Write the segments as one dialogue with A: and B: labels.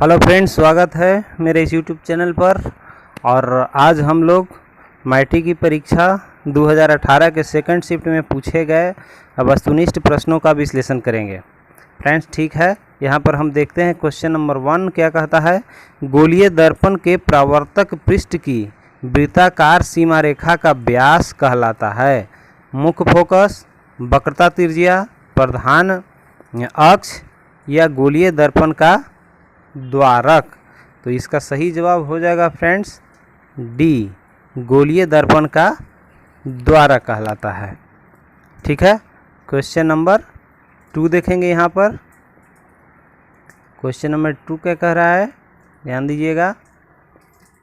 A: Hello friends, स्वागत है मेरे इस यूट्यूब चैनल पर। और आज हम लोग मैट्रिक की परीक्षा 2018 के सेकंड शिफ्ट में पूछे गए वस्तुनिष्ठ प्रश्नों का विश्लेषण करेंगे। फ्रेंड्स ठीक है, यहाँ पर हम देखते हैं क्वेश्चन नंबर 1 क्या कहता है। गोलीय दर्पण के परावर्तक पृष्ठ की वृत्ताकार सीमा रेखा का व्यास कहलाता है। मुख्य फोकस, वक्रता त्रिज्या, प्रधान अक्ष या गोलीय दर्पण का द्वारक। तो इसका सही जवाब हो जाएगा फ्रेंड्स डी, गोलीय दर्पण का द्वारक कहलाता है। ठीक है, क्वेश्चन नंबर 2 देखेंगे। यहाँ पर क्वेश्चन नंबर 2 क्या कह रहा है, ध्यान दीजिएगा।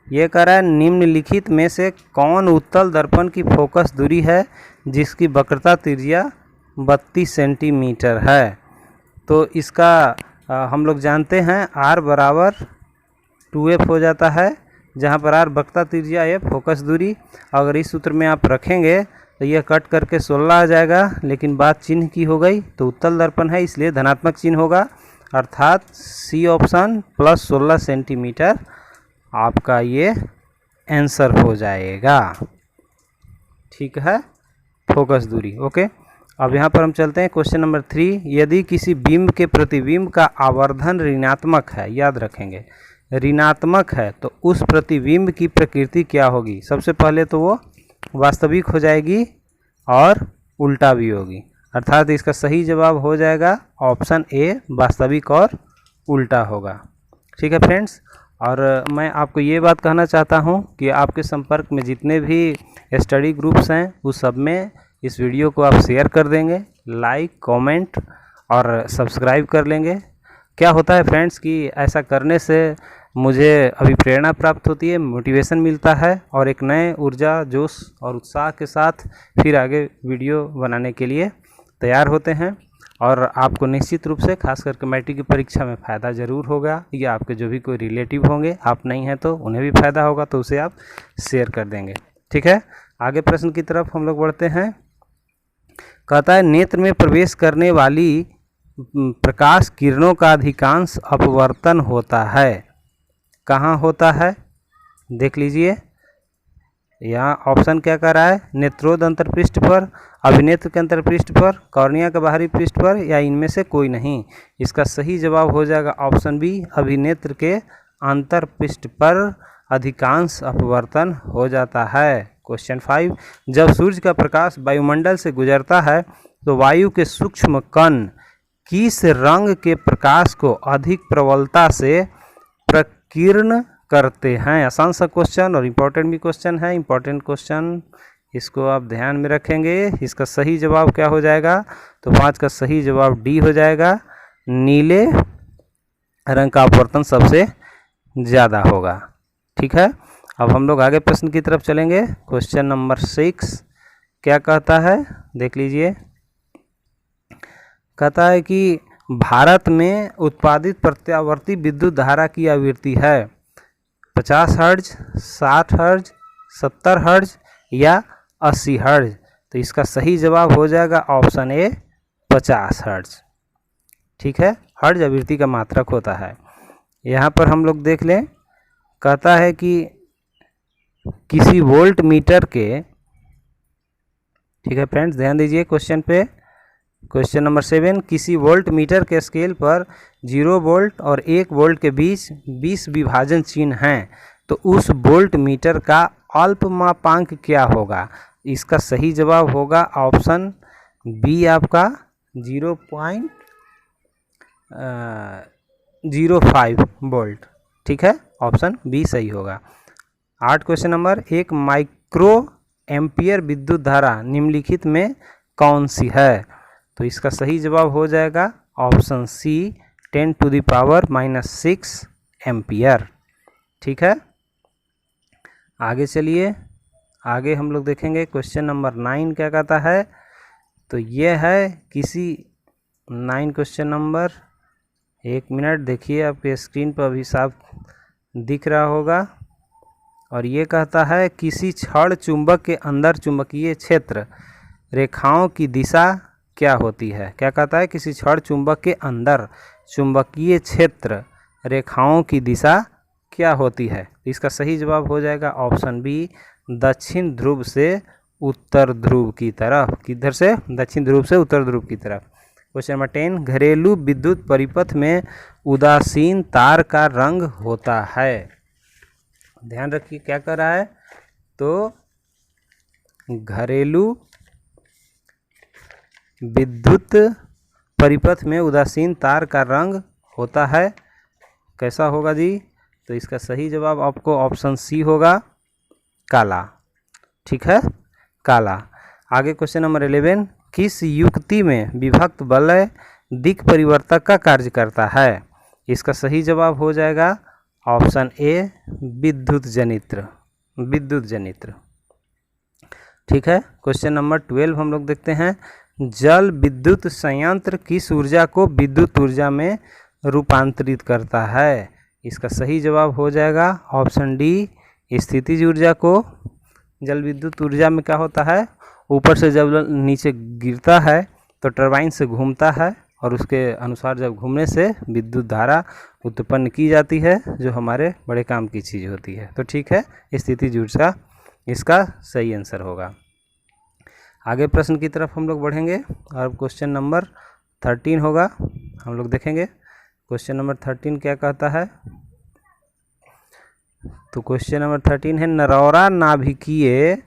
A: ये कह रहा है निम्नलिखित में से कौन उत्तल दर्पण की फोकस दूरी है जिसकी वक्रता त्रिज्या 32 सेंटीमीटर है। तो इसका हम लोग जानते हैं r बराबर 2f हो जाता है, जहाँ पर r वक्रता त्रिज्या f फोकस दूरी। अगर इस सूत्र में आप रखेंगे तो यह कट करके 16 आ जाएगा, लेकिन बात चिन्ह की हो गई तो उत्तल दर्पण है इसलिए धनात्मक चिन्ह होगा, अर्थात सी ऑप्शन प्लस 16 सेंटीमीटर आपका ये आंसर हो जाएगा। ठीक है, फोकस दूरी। ओके, अब यहाँ पर हम चलते हैं क्वेश्चन नंबर 3। यदि किसी बिंब के प्रतिबिंब का आवर्धन ऋणात्मक है, याद रखेंगे ऋणात्मक है, तो उस प्रतिबिंब की प्रकृति क्या होगी। सबसे पहले तो वो वास्तविक हो जाएगी और उल्टा भी होगी, अर्थात इसका सही जवाब हो जाएगा ऑप्शन ए, वास्तविक और उल्टा होगा। ठीक है फ्रेंड्स, और मैं आपको ये बात कहना चाहता हूँ कि आपके संपर्क में जितने भी स्टडी ग्रुप्स हैं उस सब में इस वीडियो को आप शेयर कर देंगे, लाइक कमेंट और सब्सक्राइब कर लेंगे। क्या होता है फ्रेंड्स कि ऐसा करने से मुझे अभी प्रेरणा प्राप्त होती है, मोटिवेशन मिलता है और एक नए ऊर्जा, जोश और उत्साह के साथ फिर आगे वीडियो बनाने के लिए तैयार होते हैं। और आपको निश्चित रूप से खास करके मैट्रिक की परीक्षा में फ़ायदा ज़रूर होगा, या आपके जो भी कोई रिलेटिव होंगे, आप नहीं हैं तो उन्हें भी फ़ायदा होगा, तो उसे आप शेयर कर देंगे। ठीक है, आगे प्रश्न की तरफ हम लोग बढ़ते हैं। कहता है नेत्र में प्रवेश करने वाली प्रकाश किरणों का अधिकांश अपवर्तन होता है। कहाँ होता है, देख लीजिए। यहाँ ऑप्शन क्या कर रहा है, नेत्रोद अंतरपृष्ठ पर, अभिनेत्र के अंतरपृष्ठ पर, कॉर्निया के बाहरी पृष्ठ पर, या इनमें से कोई नहीं। इसका सही जवाब हो जाएगा ऑप्शन बी, अभिनेत्र के अंतरपृष्ठ पर अधिकांश अपवर्तन हो जाता है। क्वेश्चन 5, जब सूर्य का प्रकाश वायुमंडल से गुजरता है तो वायु के सूक्ष्म कण किस रंग के प्रकाश को अधिक प्रबलता से प्रकीर्ण करते हैं। आसान सा क्वेश्चन और इम्पोर्टेंट भी क्वेश्चन है, इम्पोर्टेंट क्वेश्चन, इसको आप ध्यान में रखेंगे। इसका सही जवाब क्या हो जाएगा, तो 5 का सही जवाब डी हो जाएगा, नीले रंग का अपवर्तन सबसे ज़्यादा होगा। ठीक है, अब हम लोग आगे प्रश्न की तरफ चलेंगे। क्वेश्चन नंबर 6 क्या कहता है, देख लीजिए। कहता है कि भारत में उत्पादित प्रत्यावर्ती विद्युत धारा की आवृत्ति है 50 हर्ट्ज, 60 हर्ट्ज, 70 हर्ट्ज या 80 हर्ट्ज। तो इसका सही जवाब हो जाएगा ऑप्शन ए, 50 हर्ट्ज। ठीक है, हर्ट्ज आवृत्ति का मात्रक होता है। यहाँ पर हम लोग देख लें, कहता है कि किसी वोल्ट मीटर के, ठीक है फ्रेंड्स ध्यान दीजिए क्वेश्चन पे। क्वेश्चन नंबर 7, किसी वोल्ट मीटर के स्केल पर 0 वोल्ट और 1 वोल्ट के बीच 20 विभाजन चिन्ह हैं, तो उस वोल्ट मीटर का अल्पमापांक क्या होगा। इसका सही जवाब होगा ऑप्शन बी, आपका 0.05 वोल्ट। ठीक है, ऑप्शन बी सही होगा। 8 क्वेश्चन नंबर 1, माइक्रो एम्पियर विद्युत धारा निम्नलिखित में कौन सी है। तो इसका सही जवाब हो जाएगा ऑप्शन सी, 10⁻⁻6 एम्पियर। ठीक है, आगे चलिए, आगे हम लोग देखेंगे क्वेश्चन नंबर 9 क्या कहता है। तो ये है किसी 9 क्वेश्चन नंबर, 1 मिनट देखिए, आपके स्क्रीन पर अभी साफ दिख रहा होगा। और ये कहता है किसी छड़ चुंबक के अंदर चुंबकीय क्षेत्र रेखाओं की दिशा क्या होती है। क्या कहता है, किसी छड़ चुंबक के अंदर चुंबकीय क्षेत्र रेखाओं की दिशा क्या होती है? इसका सही जवाब हो जाएगा ऑप्शन बी, दक्षिण ध्रुव से उत्तर ध्रुव की तरफ। किधर से? दक्षिण ध्रुव से उत्तर ध्रुव की तरफ। क्वेश्चन नंबर 10, घरेलू विद्युत परिपथ में उदासीन तार का रंग होता है। ध्यान रखिए क्या कर रहा है, तो घरेलू विद्युत परिपथ में उदासीन तार का रंग होता है, कैसा होगा जी? तो इसका सही जवाब आपको ऑप्शन सी होगा, काला। ठीक है, काला। आगे क्वेश्चन नंबर 11, किस युक्ति में विभक्त वलय दिक् परिवर्तक का कार्य करता है? इसका सही जवाब हो जाएगा ऑप्शन ए, विद्युत जनित्र। विद्युत जनित्र। ठीक है, क्वेश्चन नंबर 12 हम लोग देखते हैं, जल विद्युत संयंत्र किस ऊर्जा को विद्युत ऊर्जा में रूपांतरित करता है? इसका सही जवाब हो जाएगा ऑप्शन डी, स्थितिज ऊर्जा को। जल विद्युत ऊर्जा में क्या होता है, ऊपर से जब नीचे गिरता है तो टरबाइन से घूमता है और उसके अनुसार जब घूमने से विद्युत धारा उत्पन्न की जाती है, जो हमारे बड़े काम की चीज़ होती है। तो ठीक है, स्थितिज ऊर्जा इसका सही आंसर होगा। आगे प्रश्न की तरफ हम लोग बढ़ेंगे और क्वेश्चन नंबर 13 होगा, हम लोग देखेंगे क्वेश्चन नंबर 13 क्या कहता है। तो क्वेश्चन नंबर 13 है, नरौरा नाभिकीय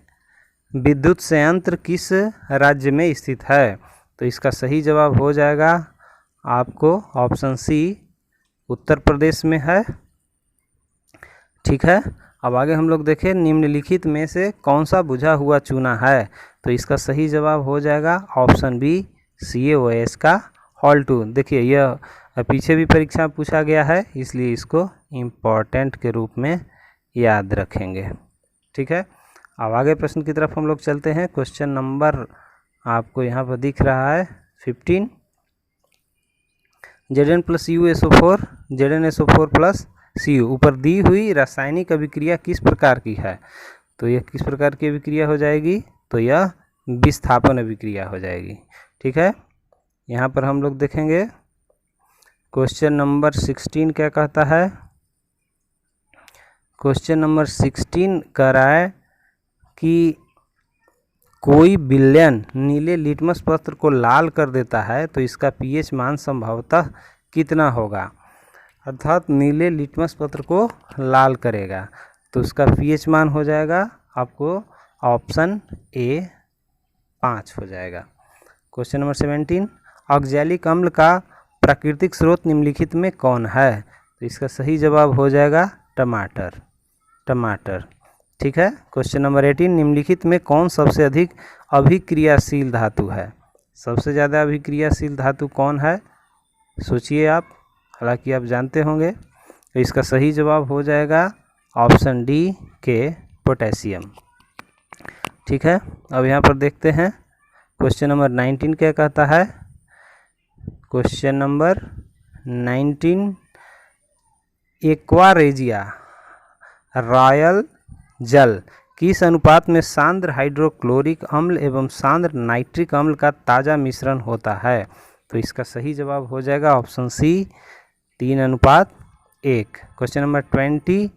A: विद्युत संयंत्र किस राज्य में स्थित है? तो इसका सही जवाब हो जाएगा आपको ऑप्शन सी, उत्तर प्रदेश में है। ठीक है, अब आगे हम लोग देखें, निम्नलिखित में से कौन सा बुझा हुआ चूना है? तो इसका सही जवाब हो जाएगा ऑप्शन बी, CaOS का हॉल 2। देखिए यह पीछे भी परीक्षा पूछा गया है, इसलिए इसको इम्पॉर्टेंट के रूप में याद रखेंगे। ठीक है, अब आगे प्रश्न की तरफ हम लोग चलते हैं। क्वेश्चन नंबर आपको यहाँ पर दिख रहा है 15, Zn+USO4 ZnSO4 प्लस Cu ऊपर दी हुई रासायनिक अभिक्रिया किस प्रकार की है? तो यह किस प्रकार की अभिक्रिया हो जाएगी? तो यह विस्थापन अभिक्रिया हो जाएगी। ठीक है, यहाँ पर हम लोग देखेंगे क्वेश्चन नंबर 16 क्या कहता है। क्वेश्चन नंबर 16 कह रहा है कि कोई विलयन नीले लिटमस पत्र को लाल कर देता है तो इसका pH मान संभवतः कितना होगा? अर्थात नीले लिटमस पत्र को लाल करेगा तो उसका pH मान हो जाएगा आपको ऑप्शन ए 5 हो जाएगा। क्वेश्चन नंबर 17, ऑक्जेलिक अम्ल का प्राकृतिक स्रोत निम्नलिखित में कौन है? तो इसका सही जवाब हो जाएगा टमाटर। टमाटर। ठीक है, क्वेश्चन नंबर 18, निम्नलिखित में कौन सबसे अधिक अभिक्रियाशील धातु है? सबसे ज़्यादा अभिक्रियाशील धातु कौन है? सोचिए आप, हालांकि आप जानते होंगे। तो इसका सही जवाब हो जाएगा ऑप्शन डी के, पोटेशियम। ठीक है, अब यहाँ पर देखते हैं क्वेश्चन नंबर 19 क्या कहता है। क्वेश्चन नंबर 19, एक्वारेजिया रॉयल जल किस अनुपात में सांद्र हाइड्रोक्लोरिक अम्ल एवं सांद्र नाइट्रिक अम्ल का ताज़ा मिश्रण होता है? तो इसका सही जवाब हो जाएगा ऑप्शन सी, 3:1। क्वेश्चन नंबर 20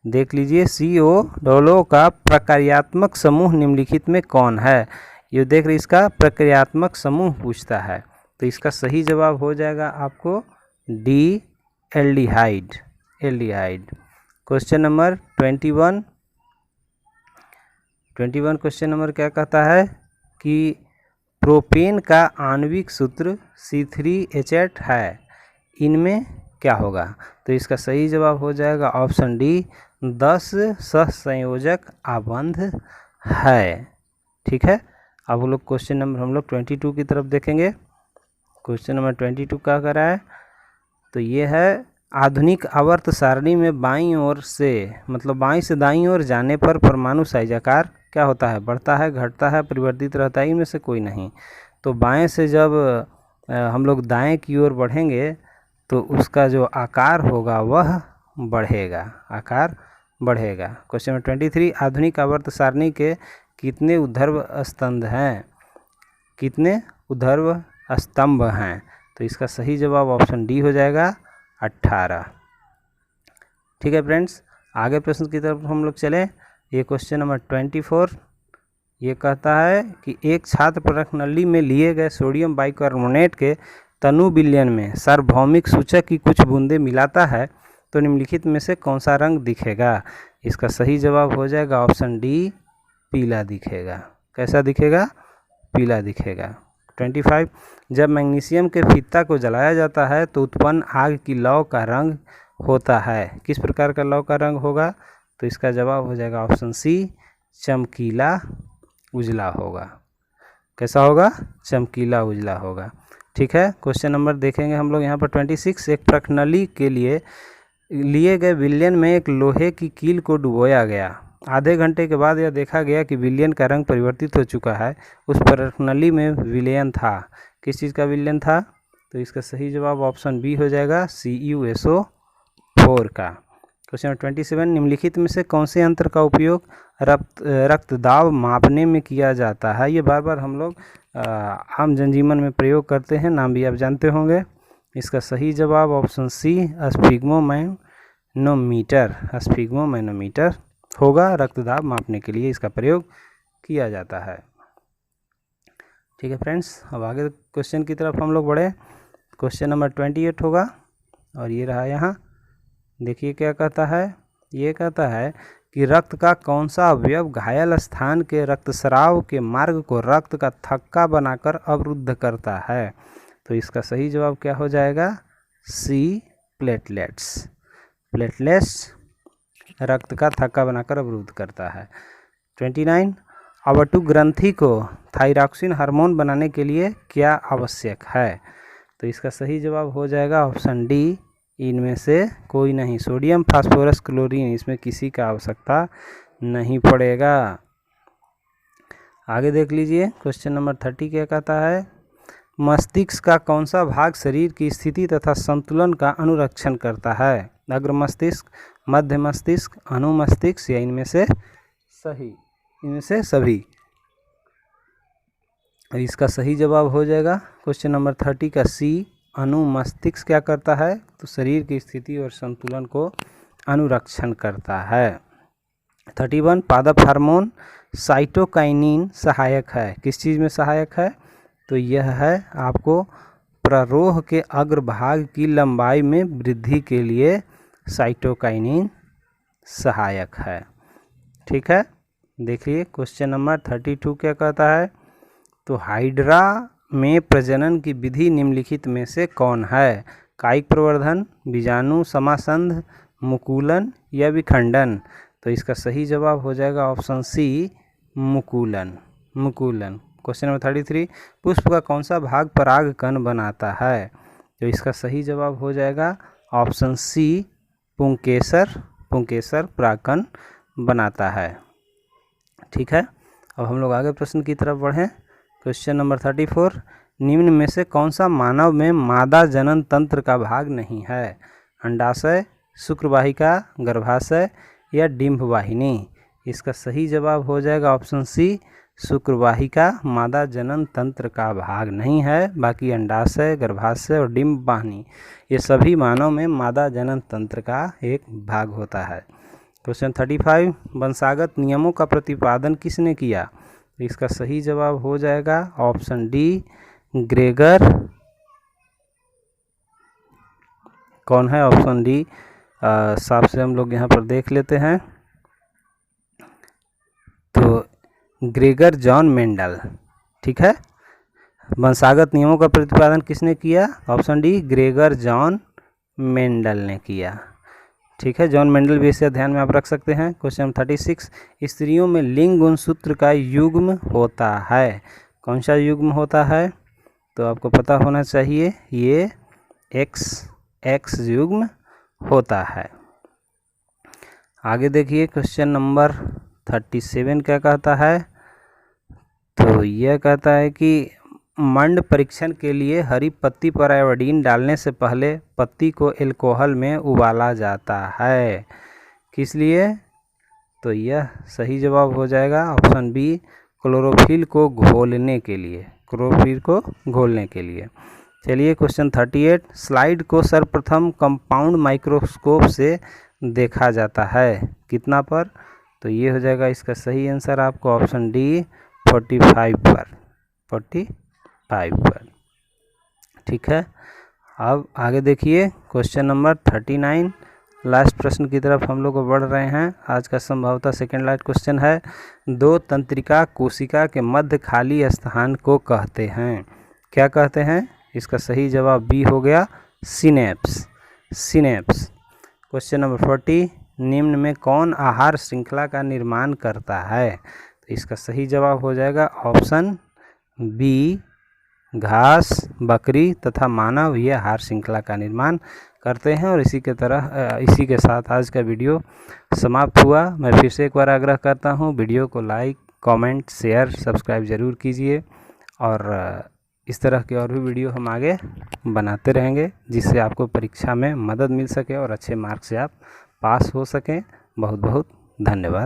A: देख लीजिए, CO का प्रक्रियात्मक समूह निम्नलिखित में कौन है? ये देख रहे, इसका प्रक्रियात्मक समूह पूछता है तो इसका सही जवाब हो जाएगा आपको D, aldehyde. Aldehyde. Question number 21 question number क्या कहता है कि प्रोपेन का आणविक सूत्र C3H8 है, इनमें क्या होगा? तो इसका सही जवाब हो जाएगा ऑप्शन डी, 10 सहसंयोजक आबंध है। ठीक है, अब हम लोग क्वेश्चन नंबर 22 की तरफ देखेंगे। क्वेश्चन नंबर 22 क्या कर रहा है? तो ये है, आधुनिक आवर्त सारणी में बाईं ओर से, मतलब बाईं से दाईं ओर जाने पर परमाणु साइज आकार क्या होता है? बढ़ता है, घटता है, परिवर्तित रहता है? इनमें से कोई नहीं। तो बाएं से जब हम लोग दाएं की ओर बढ़ेंगे तो उसका जो आकार होगा वह बढ़ेगा, आकार बढ़ेगा। क्वेश्चन नंबर 23, आधुनिक आवर्त सारणी के कितने ऊर्ध्व स्तंभ हैं? कितने ऊर्ध्व स्तंभ हैं? तो इसका सही जवाब ऑप्शन डी हो जाएगा 18। ठीक है फ्रेंड्स, आगे प्रश्न की तरफ हम लोग चलें। ये क्वेश्चन नंबर 24 ये कहता है कि एक छात्र प्रश्नावली में लिए गए सोडियम बाइकार्बोनेट के तनु विलयन में सार्वभौमिक सूचक की कुछ बूंदें मिलाता है तो निम्नलिखित में से कौन सा रंग दिखेगा। इसका सही जवाब हो जाएगा ऑप्शन डी, पीला दिखेगा। कैसा दिखेगा? पीला दिखेगा। 25 जब मैग्नीशियम के फीता को जलाया जाता है तो उत्पन्न आग की लौ का रंग होता है। किस प्रकार का लौ का रंग होगा? तो इसका जवाब हो जाएगा ऑप्शन सी, चमकीला उजला होगा। कैसा होगा? चमकीला उजला होगा। ठीक है, क्वेश्चन नंबर देखेंगे हम लोग यहाँ पर 26। एक प्रश्नावली के लिए गए विलयन में एक लोहे की कील को डुबोया गया। आधे घंटे के बाद यह देखा गया कि विलयन का रंग परिवर्तित हो चुका है। उस प्रश्नावली में विलयन था। किस चीज़ का विलयन था? तो इसका सही जवाब ऑप्शन बी हो जाएगा, CuSO4 का। क्वेश्चन नंबर 27 निम्नलिखित में से कौन से यंत्र का उपयोग रक्तदाब मापने में किया जाता है। ये बार बार हम लोग आम जनजीवन में प्रयोग करते हैं, नाम भी आप जानते होंगे। इसका सही जवाब ऑप्शन सी, स्फिग्मोमैनोमीटर होगा। रक्तदाब मापने के लिए इसका प्रयोग किया जाता है। ठीक है फ्रेंड्स, अब आगे क्वेश्चन की तरफ हम लोग बढ़े। क्वेश्चन नंबर 28 होगा और ये रहा यहाँ। देखिए क्या कहता है। ये कहता है कि रक्त का कौन सा अवयव घायल स्थान के रक्तस्राव के मार्ग को रक्त का थक्का बनाकर अवरुद्ध करता है। तो इसका सही जवाब क्या हो जाएगा? सी, प्लेटलेट्स। प्लेटलेट्स रक्त का थक्का बनाकर अवरुद्ध करता है। 29 अवटु ग्रंथि को थायरॉक्सिन हार्मोन बनाने के लिए क्या आवश्यक है। तो इसका सही जवाब हो जाएगा ऑप्शन डी, इनमें से कोई नहीं। सोडियम, फास्फोरस, क्लोरीन, इसमें किसी का आवश्यकता नहीं पड़ेगा। आगे देख लीजिए क्वेश्चन नंबर 30 क्या कहता है। मस्तिष्क का कौन सा भाग शरीर की स्थिति तथा संतुलन का अनुरक्षण करता है। अग्र मस्तिष्क, मध्य मस्तिष्क, अनुमस्तिष्क या इनमें से सभी। इसका सही जवाब हो जाएगा क्वेश्चन नंबर 30 का सी, अनुमस्तिष्क क्या करता है? तो शरीर की स्थिति और संतुलन को अनुरक्षण करता है। 31 पादप हार्मोन साइटोकाइनिन सहायक है। किस चीज़ में सहायक है? तो यह है आपको प्ररोह के अग्रभाग की लंबाई में वृद्धि के लिए साइटोकाइनिन सहायक है। ठीक है, देखिए क्वेश्चन नंबर 32 क्या कहता है। तो हाइड्रा में प्रजनन की विधि निम्नलिखित में से कौन है। कायिक प्रवर्धन, बीजाणु समासंध, मुकुलन या विखंडन। तो इसका सही जवाब हो जाएगा ऑप्शन सी, मुकुलन। क्वेश्चन नंबर 33 पुष्प का कौन सा भाग पराग कण बनाता है। तो इसका सही जवाब हो जाएगा ऑप्शन सी, पुंकेसर परागकण बनाता है। ठीक है, अब हम लोग आगे प्रश्न की तरफ बढ़ें। क्वेश्चन नंबर 34 निम्न में से कौन सा मानव में मादा जनन तंत्र का भाग नहीं है। अंडाशय, शुक्रवाहिका, गर्भाशय या डिंभ वाहिनी। इसका सही जवाब हो जाएगा ऑप्शन सी, शुक्रवाहिका मादा जनन तंत्र का भाग नहीं है। बाकी अंडाशय, गर्भाशय और डिंभ वाहिनी ये सभी मानव में मादा जनन तंत्र का एक भाग होता है। क्वेश्चन 35 वंशागत नियमों का प्रतिपादन किसने किया। इसका सही जवाब हो जाएगा ऑप्शन डी, ग्रेगर। कौन है? ऑप्शन डी साफ से हम लोग यहाँ पर देख लेते हैं। तो ग्रेगर जॉन मेंडल। ठीक है, वंशागत नियमों का प्रतिपादन किसने किया? Option D, Gregor John Mendel ने किया। ठीक है, जॉन मेंडल भी इसे ध्यान में आप रख सकते हैं। क्वेश्चन 36 स्त्रियों में लिंग गुणसूत्र का युग्म होता है। कौन सा युग्म होता है? तो आपको पता होना चाहिए, ये XX युग्म होता है। आगे देखिए क्वेश्चन नंबर 37 क्या कहता है। तो यह कहता है कि मंड परीक्षण के लिए हरी पत्ती पर आयोडीन डालने से पहले पत्ती को एल्कोहल में उबाला जाता है। किस लिए? तो यह सही जवाब हो जाएगा ऑप्शन बी, क्लोरोफिल को घोलने के लिए। चलिए क्वेश्चन 38 स्लाइड को सर्वप्रथम कंपाउंड माइक्रोस्कोप से देखा जाता है। कितना पर? तो ये हो जाएगा इसका सही आंसर आपको ऑप्शन डी 45 पर, 45 पर। ठीक है, अब आगे देखिए क्वेश्चन नंबर 39, लास्ट प्रश्न की तरफ हम लोग बढ़ रहे हैं। आज का संभवतः सेकेंड लास्ट क्वेश्चन है। दो तंत्रिका कोशिका के मध्य खाली स्थान को कहते हैं, क्या कहते हैं? इसका सही जवाब बी हो गया सिनेप्स, सिनेप्स। क्वेश्चन नंबर 40, निम्न में कौन आहार श्रृंखला का निर्माण करता है? तो इसका सही जवाब हो जाएगा ऑप्शन बी, घास, बकरी तथा मानव ये आहार श्रृंखला का निर्माण करते हैं। और इसी के साथ आज का वीडियो समाप्त हुआ। मैं फिर से एक बार आग्रह करता हूँ, वीडियो को लाइक, कमेंट, शेयर, सब्सक्राइब ज़रूर कीजिए। और इस तरह के और भी वीडियो हम आगे बनाते रहेंगे, जिससे आपको परीक्षा में मदद मिल सके और अच्छे मार्क्स से आप पास हो सकें। बहुत बहुत धन्यवाद।